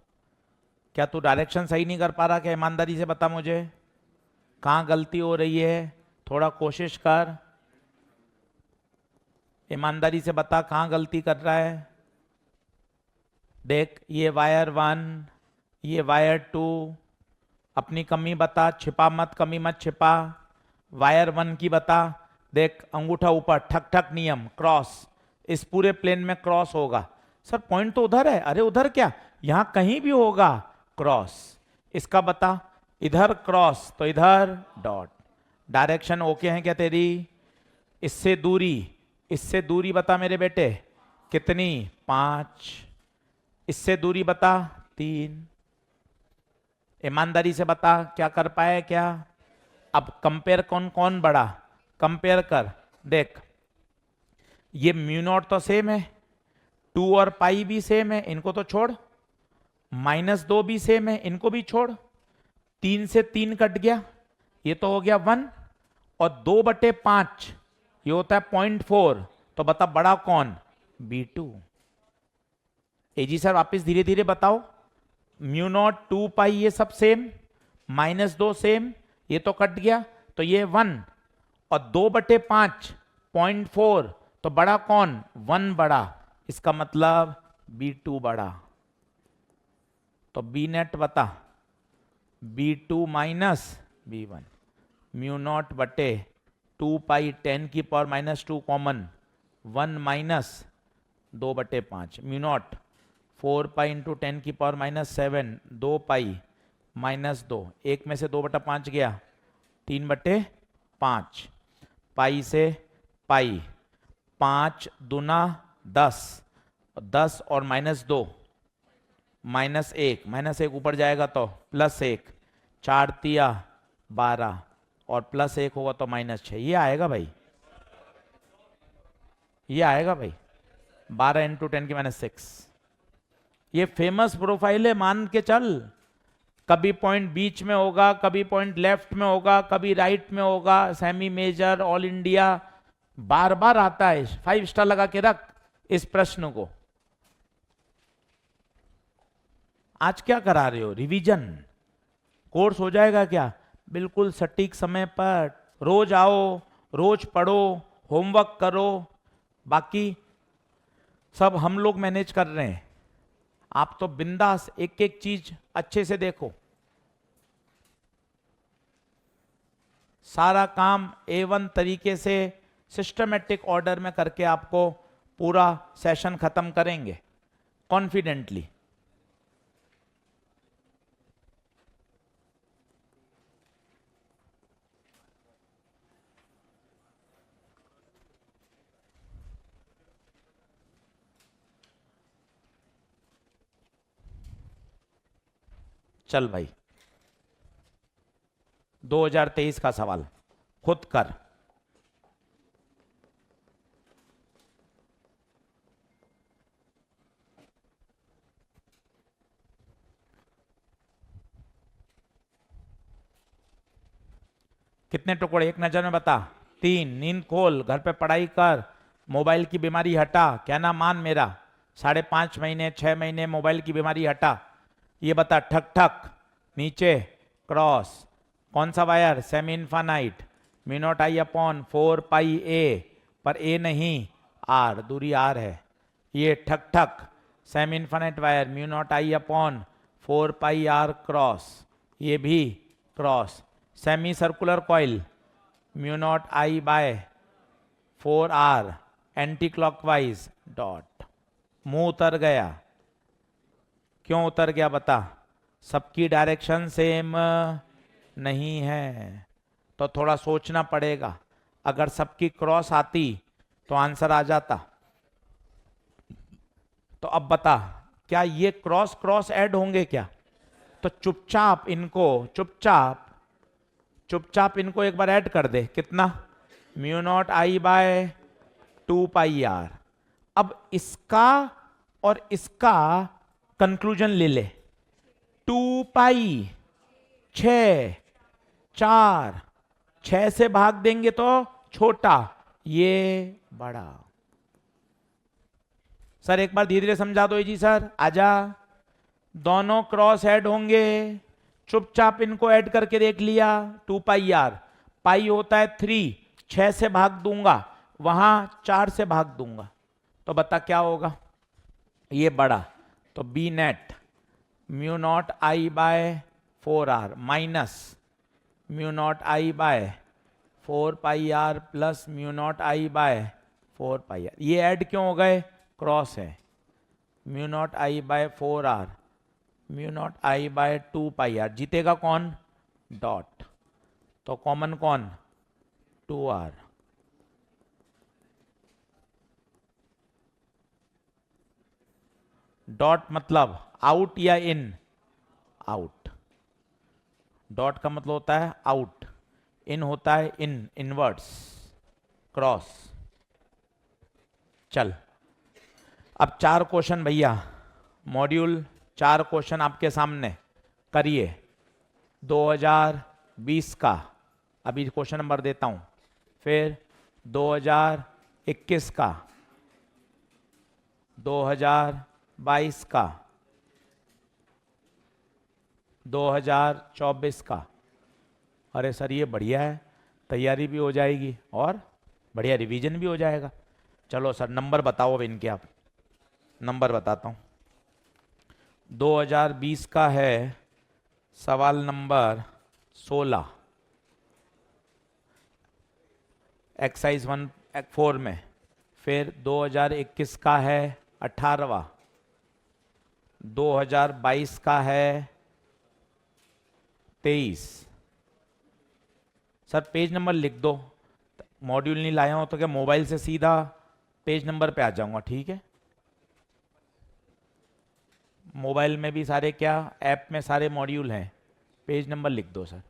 क्या तू डायरेक्शन सही नहीं कर पा रहा क्या? ईमानदारी से बता मुझे, कहाँ गलती हो रही है, थोड़ा कोशिश कर। ईमानदारी से बता कहाँ गलती कर रहा है। देख, ये वायर 1, ये वायर 2, अपनी कमी बता, छिपा मत, कमी मत छिपा। वायर 1 की बता, देख अंगूठा ऊपर, ठक ठक नियम, क्रॉस, इस पूरे प्लेन में क्रॉस होगा। सर पॉइंट तो उधर है, अरे उधर क्या, यहां कहीं भी होगा क्रॉस। इसका बता, इधर क्रॉस तो इधर डॉट। डायरेक्शन ओके है क्या तेरी? इससे दूरी बता मेरे बेटे, कितनी? 5। इससे दूरी बता, 3। ईमानदारी से बता क्या कर पाए क्या? अब कंपेयर, कौन कौन बड़ा, कंपेयर कर। देख ये म्यू नॉट तो सेम है, 2 और पाई भी सेम है, इनको तो छोड़। -2 भी सेम है, इनको भी छोड़। 3 से 3 कट गया, ये तो हो गया 1। और 2/5 ये होता है 0.4। तो बता बड़ा कौन? B2। एजी सर वापिस धीरे धीरे बताओ। म्यू नॉट 2 पाई ये सब सेम, -2 सेम, ये तो कट गया, तो ये 1। और 2/5 0.4, तो बड़ा कौन? 1 बड़ा। इसका मतलब B2 बड़ा। तो बी नेट बता, B2 minus B1। Mu naught बटे 2 पाई 10 की power -2 common, 1 minus 2/5। Mu naught 4 pi into 10 की पावर -7, 2 पाई -2, एक में से 2/5 गया, 3/5। पाई से पाई, 5 दूना 10, 10 और -2 -1, -1 ऊपर जाएगा तो +1, 4 तिया 12 और +1 होगा तो -6। ये आएगा भाई, ये आएगा भाई, 12 इंटू 10 की -6। ये फेमस प्रोफाइल है, मान के चल। कभी पॉइंट बीच में होगा, कभी पॉइंट लेफ्ट में होगा, कभी राइट में होगा, सेमी मेजर, ऑल इंडिया, बार बार आता है। 5 स्टार लगा के रख इस प्रश्न को। आज क्या करा रहे हो? रिवीजन कोर्स हो जाएगा क्या? बिल्कुल सटीक समय पर। रोज आओ, रोज पढ़ो, होमवर्क करो, बाकी सब हम लोग मैनेज कर रहे हैं। आप तो बिंदास एक एक चीज अच्छे से देखो। सारा काम A1 तरीके से सिस्टमेटिक ऑर्डर में करके आपको पूरा सेशन खत्म करेंगे कॉन्फिडेंटली। चल भाई, 2023 का सवाल खुद कर। कितने टुकड़े एक नजर में बता? 3। नींद खोल, घर पे पढ़ाई कर, मोबाइल की बीमारी हटा। क्या ना मान मेरा, 5.5 महीने 6 महीने मोबाइल की बीमारी हटा। ये बता, ठक ठक नीचे क्रॉस, कौन सा wire? Semi infinite, mu not I upon 4 pi a, पर ए नहीं आर, दूरी आर है। ये ठक ठक semi infinite wire, mu not I upon 4 pi r cross, ये भी cross. Semi circular coil, mu not I by 4 r, anti clockwise dot. मुंह उतर गया, क्यों उतर गया बता? सबकी डायरेक्शन सेम नहीं है, तो थोड़ा सोचना पड़ेगा। अगर सबकी क्रॉस आती तो आंसर आ जाता। तो अब बता, क्या ये क्रॉस क्रॉस ऐड होंगे क्या? तो चुपचाप इनको, चुपचाप इनको एक बार ऐड कर दे। कितना? Mu not I by 2 pi r. अब इसका और इसका कंक्लूजन ले ले। 2 पाई 6, 4, 6 से भाग देंगे तो छोटा, ये बड़ा। सर एक बार धीरे धीरे समझा दो जी सर, आजा। दोनों क्रॉस ऐड होंगे, चुपचाप इनको ऐड करके देख लिया। 2 पाई आर, पाई होता है 3, 6 से भाग दूंगा, वहां 4 से भाग दूंगा, तो बता क्या होगा? ये बड़ा। तो B net mu not I by 4 r minus mu not I by 4 pi r plus mu not I by 4 pi r. ये ऐड क्यों हो गए? क्रॉस है। Mu not I by 4 r, mu not I by 2 pi r. जीतेगा कौन? Dot. तो common कौन? 2 are. Dot मतलब आउट या इन? आउट। डॉट का मतलब होता है आउट, इन होता है इन, इनवर्ट्स, क्रॉस। चल, अब 4 क्वेश्चन भैया, मॉड्यूल 4 क्वेश्चन आपके सामने करिए। 2020 का अभी क्वेश्चन नंबर देता हूं, फिर 2021 का, 2022 का, 2024 का। अरे सर ये बढ़िया है, तैयारी भी हो जाएगी और बढ़िया रिवीजन भी हो जाएगा। चलो सर नंबर बताओ अब इनके, आप नंबर बताता हूँ। 2020 का है सवाल नंबर 16, एक्सरसाइज 1-4 में। फिर 2021 का है 18वां, 2022 का है 23। सर पेज नंबर लिख दो, मॉड्यूल नहीं लाया हो तो क्या मोबाइल से सीधा पेज नंबर पे आ जाऊंगा? ठीक है, मोबाइल में भी सारे क्या ऐप में सारे मॉड्यूल हैं, पेज नंबर लिख दो सर।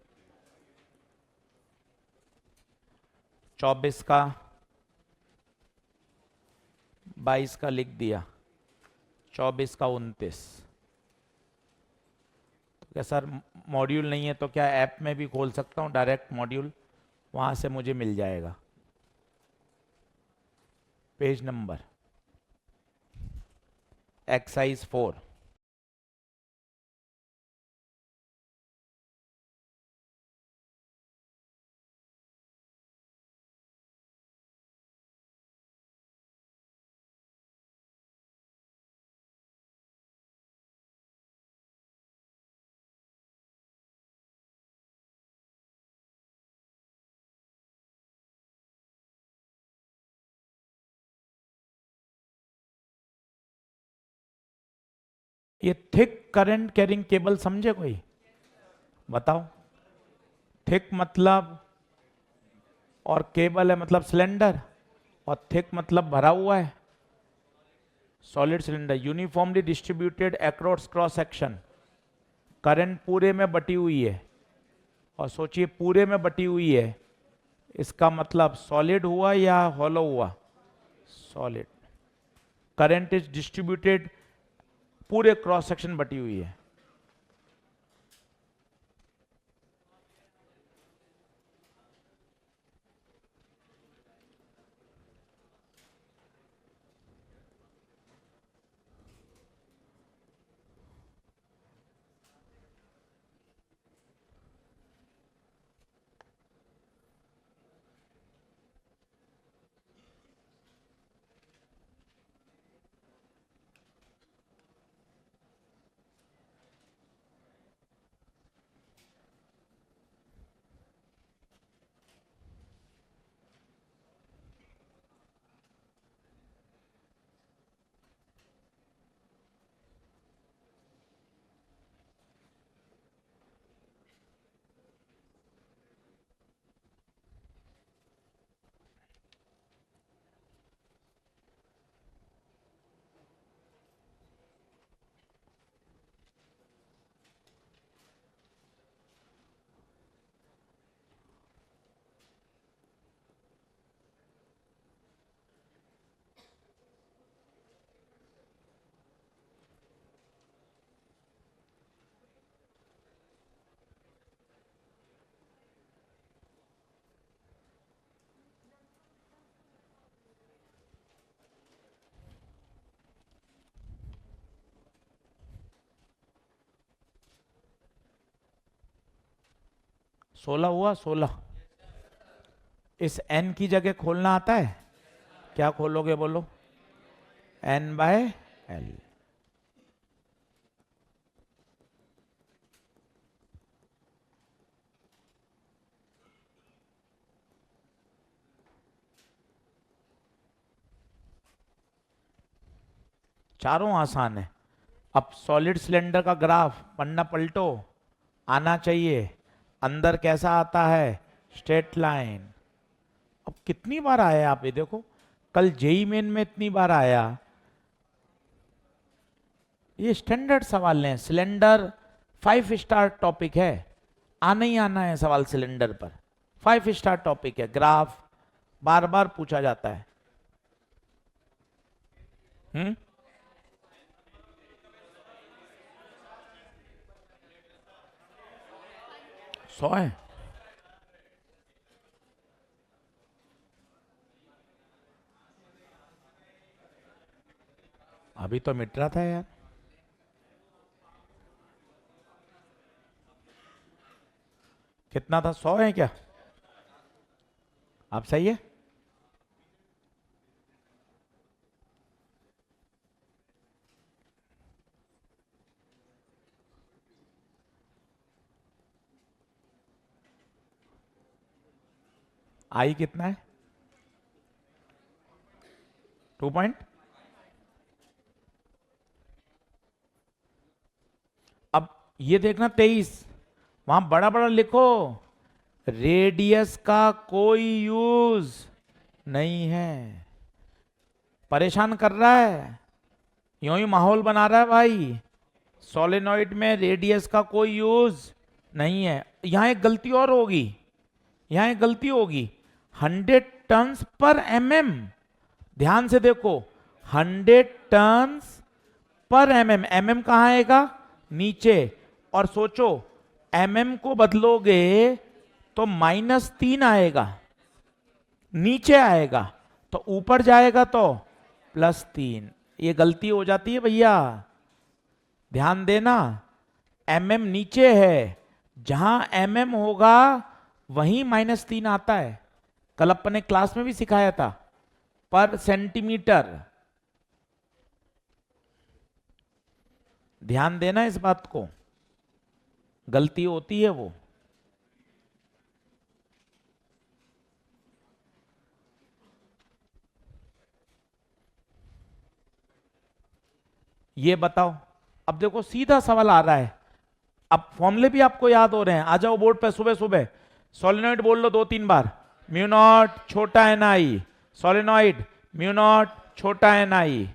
24 का, 22 का लिख दिया, 24 का 29। तो क्या सर मॉड्यूल नहीं है तो क्या ऐप में भी खोल सकता हूँ डायरेक्ट मॉड्यूल, वहां से मुझे मिल जाएगा पेज नंबर, एक्सरसाइज 4। ये थिक करंट कैरिंग केबल समझे कोई? बताओ। थिक मतलब, और केबल है मतलब सिलेंडर, और थिक मतलब भरा हुआ है, solid cylinder, uniformly distributed across cross section. Current पूरे में बटी हुई है, और सोचिए पूरे में बटी हुई है, इसका मतलब सॉलिड हुआ या हॉलो हुआ? सॉलिड। करंट इज डिस्ट्रीब्यूटेड, पूरे क्रॉस सेक्शन बटी हुई है। सोलह हुआ, 16। इस n की जगह खोलना आता है? क्या खोलोगे बोलो? n/l। चारों आसान है। अब सॉलिड सिलेंडर का ग्राफ पन्ना पलटो, आना चाहिए। अंदर कैसा आता है? Straight line. अब कितनी बार आया आप ये देखो, कल जेई मेन में इतनी बार आया। ये स्टैंडर्ड सवाल हैं, सिलेंडर 5 स्टार टॉपिक है, आना ही आना है सवाल सिलेंडर पर। 5 स्टार टॉपिक है, ग्राफ बार बार पूछा जाता है। 100 है। अभी तो मिट रहा था यार। कितना था? 100 है क्या? आप सही है। आई कितना है? 2 पॉइंट। अब ये देखना 23, वहां बड़ा बड़ा लिखो, रेडियस का कोई यूज नहीं है। परेशान कर रहा है, यूं ही माहौल बना रहा है भाई। सोलेनॉइड में रेडियस का कोई यूज नहीं है। यहां एक गलती और होगी, यहां एक गलती होगी। 100 टन्स पर mm, ध्यान से देखो, 100 टन्स पर mm। mm कहां आएगा? नीचे। और सोचो, mm को बदलोगे तो -3 आएगा, नीचे आएगा, तो ऊपर जाएगा तो +3। ये गलती हो जाती है भैया, ध्यान देना। mm नीचे है, जहां mm होगा वहीं -3 आता है। कल अपन ने क्लास में भी सिखाया था, पर सेंटीमीटर। ध्यान देना इस बात को, गलती होती है वो। ये बताओ, अब देखो सीधा सवाल आ रहा है। अब फॉर्मूले भी आपको याद हो रहे हैं, आ जाओ बोर्ड पे सुबह सुबह। सोलेनॉइड बोल लो 2-3 बार, म्यू नॉट छोटा एन आई। सोलेनॉइड म्यू नॉट छोटा एन आई।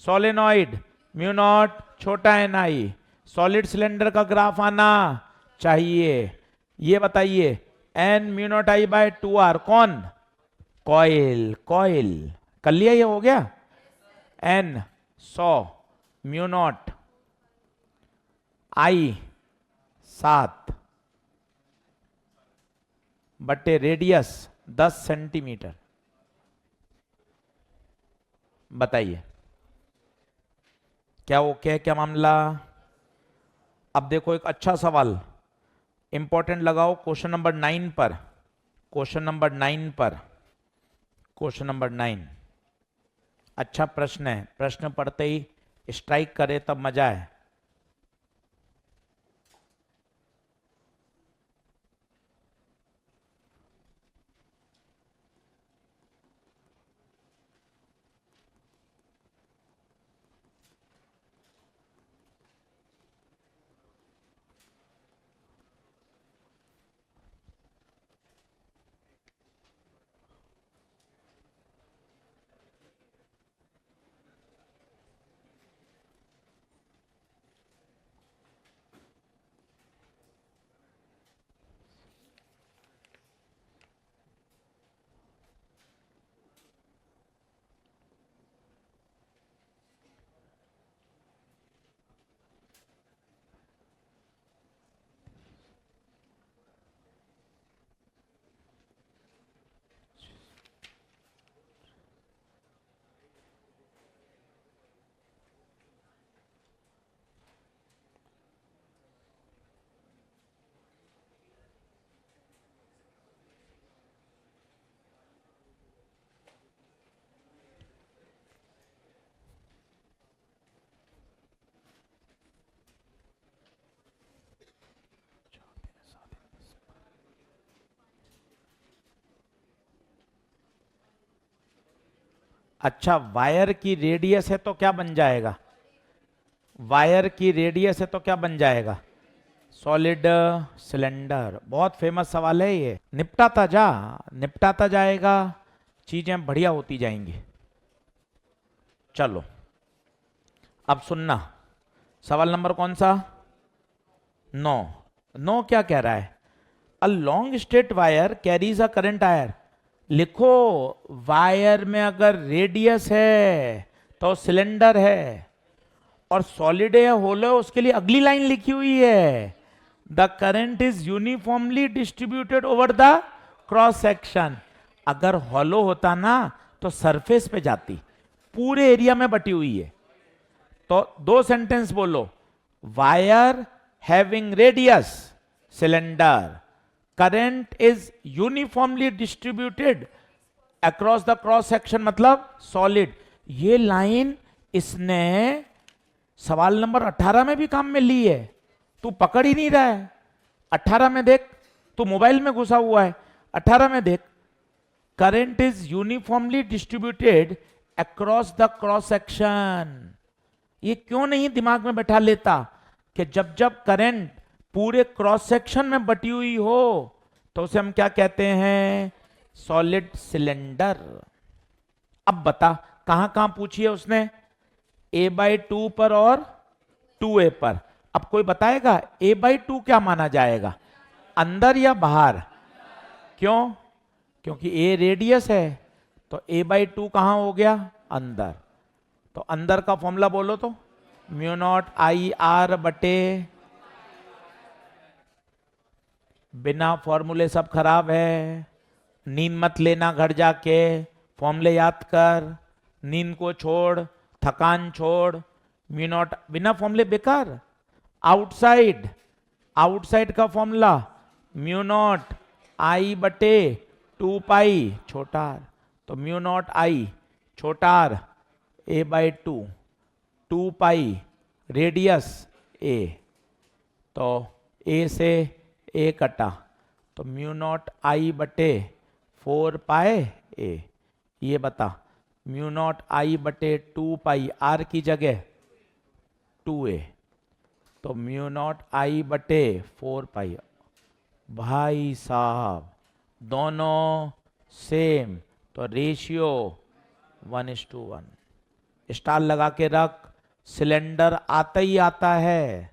सोलेनॉइड म्यू नॉट छोटा एन आई। सॉलिड सिलेंडर का ग्राफ आना चाहिए। ये बताइए, N mu naught I bye 2r कौन? कॉइल। कॉइल कर लिया, ये हो गया। एन 100, म्यू नॉट आई 7 बटे रेडियस 10 सेंटीमीटर। बताइए क्या ओके है, क्या मामला? अब देखो एक अच्छा सवाल इंपॉर्टेंट लगाओ, क्वेश्चन नंबर 9 पर। क्वेश्चन नंबर 9 पर, क्वेश्चन नंबर 9 अच्छा प्रश्न है। प्रश्न पढ़ते ही स्ट्राइक करे तब मजा है। अच्छा, वायर की रेडियस है तो क्या बन जाएगा? वायर की रेडियस है तो क्या बन जाएगा? Solid cylinder. बहुत फेमस सवाल है ये, निपटाता जाएगा, चीजें बढ़िया होती जाएंगी। चलो अब सुनना, सवाल नंबर कौन सा? 9 क्या कह रहा है? A long straight wire carries a current I. लिखो, वायर में अगर रेडियस है तो सिलेंडर है, और सॉलिड है होलो उसके लिए अगली लाइन लिखी हुई है, the current is uniformly distributed over the cross section. अगर हॉलो होता ना तो सरफेस पे जाती, पूरे एरिया में बटी हुई है। तो दो सेंटेंस बोलो, wire having radius cylinder, current is uniformly distributed across the cross section मतलब सॉलिड। ये लाइन इसने सवाल नंबर 18 में भी काम में ली है, तू पकड़ ही नहीं रहा है। 18 में देख, तू मोबाइल में घुसा हुआ है, 18 में देख, current is uniformly distributed across the cross section. ये क्यों नहीं दिमाग में बैठा लेता कि जब जब करंट पूरे क्रॉस सेक्शन में बटी हुई हो तो उसे हम क्या कहते हैं? Solid cylinder. अब बता, कहां कहां पूछी है उसने? a/2 पर और 2a पर। अब कोई बताएगा a/2 क्या माना जाएगा, अंदर या बाहर? क्यों? क्योंकि a रेडियस है, तो a/2 कहां हो गया? अंदर। तो अंदर का फॉर्मूला बोलो तो, μ0 I/r बटे, बिना फॉर्मूले सब खराब है, नींद मत लेना घर जाके, फॉर्मूले याद कर, नींद को छोड़, थकान छोड़, μ0 बिना फॉर्मूले बेकार। आउटसाइड, आउटसाइड का फॉर्मूला μ0 I बटे 2 छोटा r, तो μ0 I छोटा r a/2, 2 रेडियस a, तो a से a कटा, तो μ0 I बटे 4 a। ये बता, μ0 I बटे 2 r की जगह 2a, तो μ0 I बटे 4 भाई साहब दोनों सेम, तो रेशियो 1:1। स्टार लगा के रख, सिलेंडर आता ही आता है,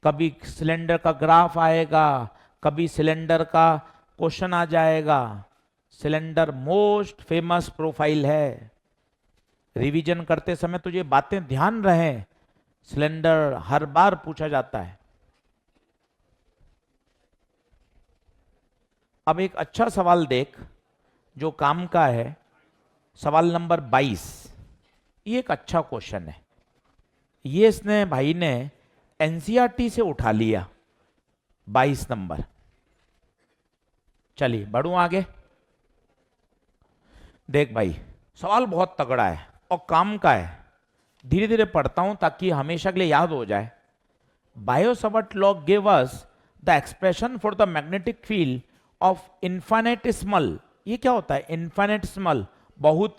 कभी सिलेंडर का ग्राफ आएगा, कभी सिलेंडर का क्वेश्चन आ जाएगा। सिलेंडर मोस्ट फेमस प्रोफाइल है, रिवीजन करते समय तुझे बातें ध्यान रहे, सिलेंडर हर बार पूछा जाता है। अब एक अच्छा सवाल देख जो काम का है, सवाल नंबर 22। ये एक अच्छा क्वेश्चन है, ये इसने भाई ने एनसीईआरटी से उठा लिया, 22 नंबर। चलिए बढ़ूं आगे। देख भाई, सवाल बहुत तगड़ा है और काम का है, धीरे धीरे पढ़ता हूं ताकि हमेशा के लिए याद हो जाए। Biot-Savart law give us the expression for the magnetic field of infinitesimal. ये क्या होता है? इन्फिनिटेसिमल, बहुत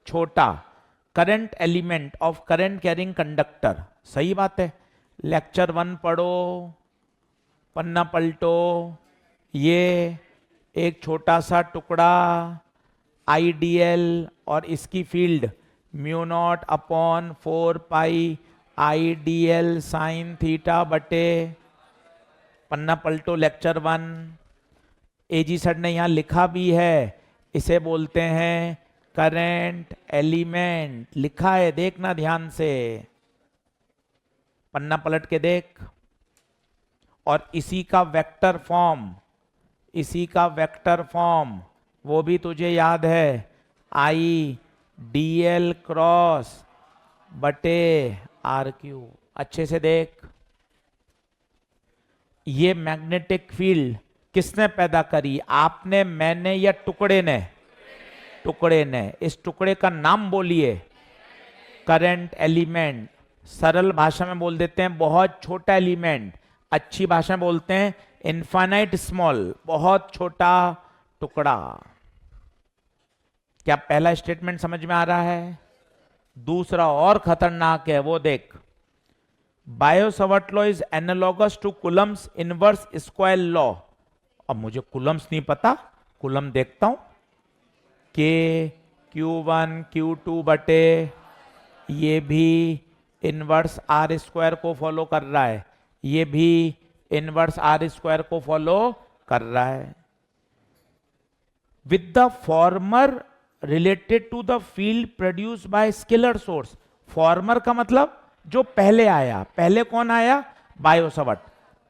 छोटा, current element of current carrying conductor. सही बात है, लेक्चर 1 पढ़ो, पन्ना पलटो, ये एक छोटा सा टुकड़ा आईडीएल और इसकी field μ0 upon 4 IDL sine theta बटे, पन्ना पलटो लेक्चर 1। एजी सर ने यहां लिखा भी है, इसे बोलते हैं करंट एलिमेंट, लिखा है, देखना ध्यान से, पन्ना पलट के देख। और इसी का वेक्टर फॉर्म, इसी का वेक्टर फॉर्म वो भी तुझे याद है, आई डी एल क्रॉस बटे आर क्यू। अच्छे से देख, ये मैग्नेटिक फील्ड किसने पैदा करी? आपने, मैंने या टुकड़े ने? टुकड़े ने। इस टुकड़े का नाम बोलिए, करंट एलिमेंट। सरल भाषा में बोल देते हैं बहुत छोटा एलिमेंट, अच्छी भाषा में बोलते हैं इनफाइनाइट स्मॉल, बहुत छोटा टुकड़ा। क्या पहला स्टेटमेंट समझ में आ रहा है? दूसरा और खतरनाक है, वो देख, Biot Savart law is analogous to Coulomb's inverse square law. अब मुझे कूलम्स नहीं पता, कूलम देखता हूं, के Q1 Q2 बटे ये भी इनवर्स आर स्क्वायर को फॉलो कर रहा है, ये भी इनवर्स आर स्क्वायर को फॉलो कर रहा है। With the former related to the field produce by scalar source. Former का मतलब जो पहले आया, पहले कौन आया? बायो-सवार्ट।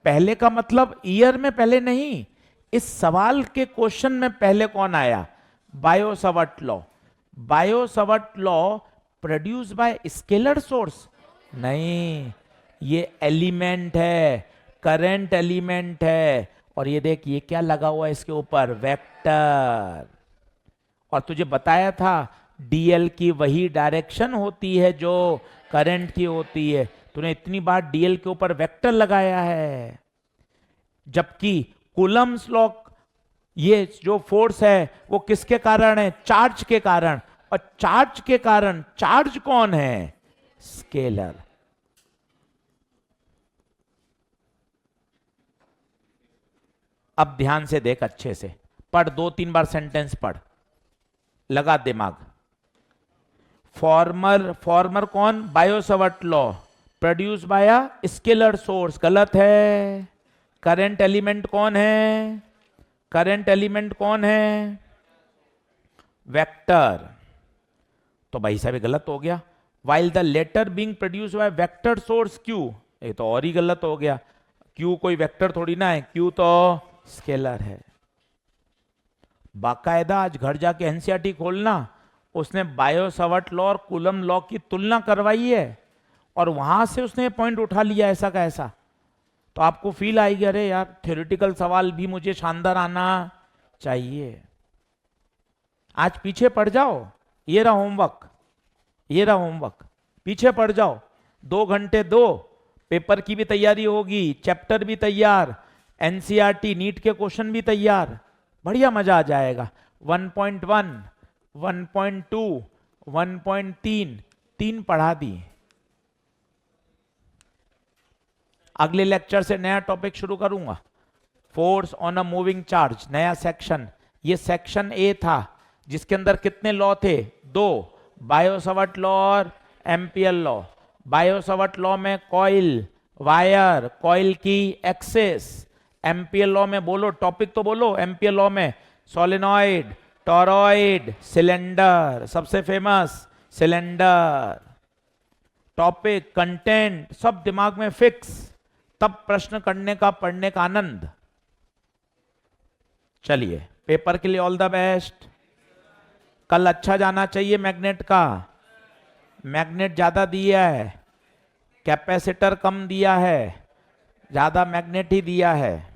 पहले का मतलब ईयर में पहले नहीं, इस सवाल के क्वेश्चन में पहले कौन आया? Biot Savart law. Biot Savart law produce by scalar source नहीं, ये एलिमेंट है, करंट एलिमेंट है। और ये देख, ये क्या लगा हुआ है इसके ऊपर? वेक्टर। और तुझे बताया था डीएल की वही डायरेक्शन होती है जो करंट की होती है। तूने इतनी बार डीएल के ऊपर वेक्टर लगाया है। जबकि कूलम्स लॉ, ये जो फोर्स है वो किसके कारण है? चार्ज के कारण। और चार्ज के कारण चार्ज कौन है? स्केलर। अब ध्यान से देख, अच्छे से पढ़, 2-3 बार सेंटेंस पढ़, लगा दिमाग। फॉर्मर कौन? Biot Savart law produce by scalar source, गलत है। करंट एलिमेंट कौन है? करंट एलिमेंट कौन है? वेक्टर। तो भाई साहब गलत हो गया। While the latter being produce by vector source q, ये तो और ही गलत हो गया। क्यू कोई वेक्टर थोड़ी ना है, क्यू तो स्केलर है। बाकायदा आज घर जाके एनसीईआरटी खोलना, उसने बायो-सवार्ट लॉ और कूलम लॉ की तुलना करवाई है और वहां से उसने पॉइंट उठा लिया ऐसा का ऐसा। तो आपको फील आएगी, अरे यार थ्योरेटिकल सवाल भी मुझे शानदार आना चाहिए। आज पीछे पड़ जाओ, ये रहा होमवर्क, ये रहा होमवर्क, पीछे पड़ जाओ। 2 घंटे दो, पेपर की भी तैयारी होगी, चैप्टर भी तैयार, एनसीईआरटी नीट के क्वेश्चन भी तैयार, बढ़िया मजा आ जाएगा। 1.1, 1.2, 1.3 तीन पढ़ा दी। अगले लेक्चर से नया टॉपिक शुरू करूंगा, force on a moving charge, नया सेक्शन। ये सेक्शन ए था जिसके अंदर कितने लॉ थे? 2, बायो-सवार्ट लॉ और एम्पियर लॉ। बायो-सवार्ट लॉ में कॉइल, वायर, कॉइल की एक्सेस। एम्पियर लॉ में बोलो, टॉपिक तो बोलो। एम्पियर लॉ में सोलेनॉइड, टॉरॉइड, सिलेंडर, सबसे फेमस सिलेंडर। टॉपिक, कंटेंट सब दिमाग में फिक्स, तब प्रश्न करने का, पढ़ने का आनंद। चलिए, पेपर के लिए ऑल द बेस्ट। कल अच्छा जाना चाहिए मैग्नेट का। मैग्नेट ज्यादा दिया है, कैपेसिटर कम दिया है, ज्यादा मैग्नेट ही दिया है।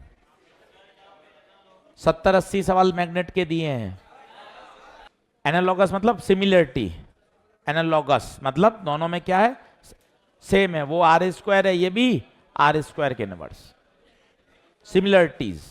70-80 सवाल मैग्नेट के दिए हैं। एनालॉगस मतलब सिमिलरिटी, एनालॉगस मतलब दोनों में क्या है? सेम है। वो आर स्क्वायर है, ये भी आर स्क्वायर के इनवर्स। सिमिलरिटीज